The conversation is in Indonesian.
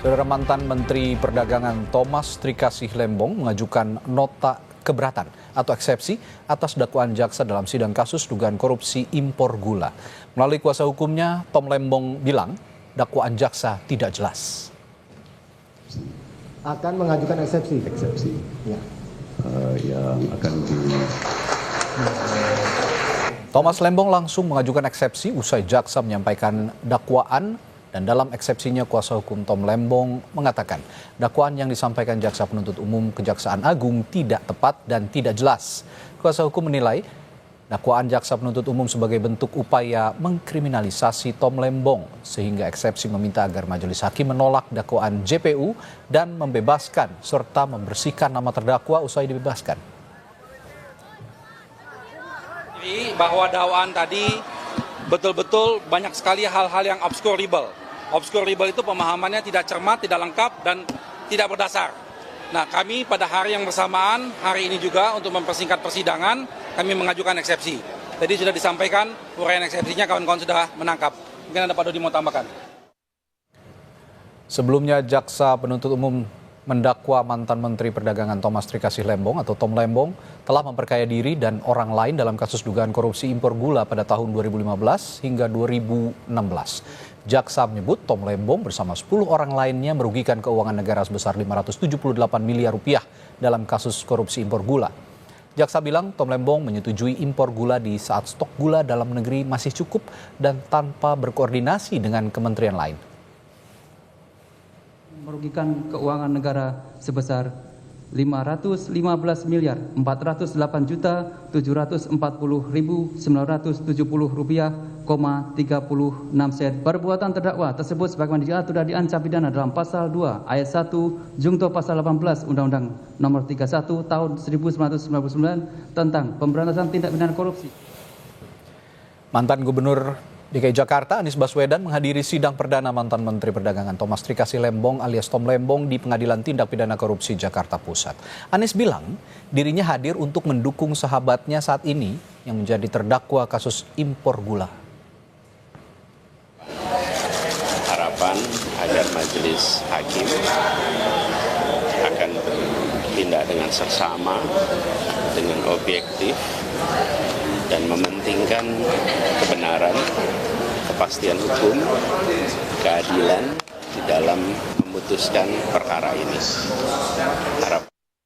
Saudara, mantan Menteri Perdagangan Thomas Trikasih Lembong mengajukan nota keberatan atau eksepsi atas dakwaan jaksa dalam sidang kasus dugaan korupsi impor gula. Melalui kuasa hukumnya, Tom Lembong bilang dakwaan jaksa tidak jelas. Akan mengajukan eksepsi. Ya. Yang akan Thomas Lembong langsung mengajukan eksepsi usai jaksa menyampaikan dakwaan. Dan dalam eksepsinya, kuasa hukum Tom Lembong mengatakan dakwaan yang disampaikan jaksa penuntut umum Kejaksaan Agung tidak tepat dan tidak jelas. Kuasa hukum menilai dakwaan jaksa penuntut umum sebagai bentuk upaya mengkriminalisasi Tom Lembong, sehingga eksepsi meminta agar majelis hakim menolak dakwaan JPU dan membebaskan serta membersihkan nama terdakwa usai dibebaskan. Bahwa dakwaan tadi betul-betul banyak sekali hal-hal yang obscurable. Obscurable itu pemahamannya tidak cermat, tidak lengkap, dan tidak berdasar. Nah, kami pada hari yang bersamaan, hari ini juga untuk mempersingkat persidangan, kami mengajukan eksepsi. Tadi sudah disampaikan, uraian eksepsinya kawan-kawan sudah menangkap. Mungkin ada Pak Dodi mau tambahkan. Sebelumnya, jaksa penuntut umum mendakwa mantan Menteri Perdagangan Thomas Trikasih Lembong atau Tom Lembong telah memperkaya diri dan orang lain dalam kasus dugaan korupsi impor gula pada tahun 2015 hingga 2016. Jaksa menyebut Tom Lembong bersama 10 orang lainnya merugikan keuangan negara sebesar 578 miliar rupiah dalam kasus korupsi impor gula. Jaksa bilang Tom Lembong menyetujui impor gula di saat stok gula dalam negeri masih cukup dan tanpa berkoordinasi dengan kementerian lain. Merugikan keuangan negara sebesar 515 miliar 408 juta 740.970 rupiah, 36 sen. Perbuatan terdakwa tersebut sebagaimana diatur dan diancam pidana dalam pasal 2 ayat 1 jungto pasal 18 Undang-Undang Nomor 31 tahun 1999 tentang pemberantasan tindak pidana korupsi. Mantan Gubernur DKI Jakarta Anies Baswedan menghadiri sidang perdana mantan Menteri Perdagangan Thomas Trikasih Lembong alias Tom Lembong di Pengadilan Tindak Pidana Korupsi Jakarta Pusat. Anies bilang dirinya hadir untuk mendukung sahabatnya saat ini yang menjadi terdakwa kasus impor gula. harapan agar majelis hakim akan bertindak dengan seksama, dengan objektif, dan mementingkan kebenaran, kepastian hukum, keadilan di dalam memutuskan perkara ini. Harap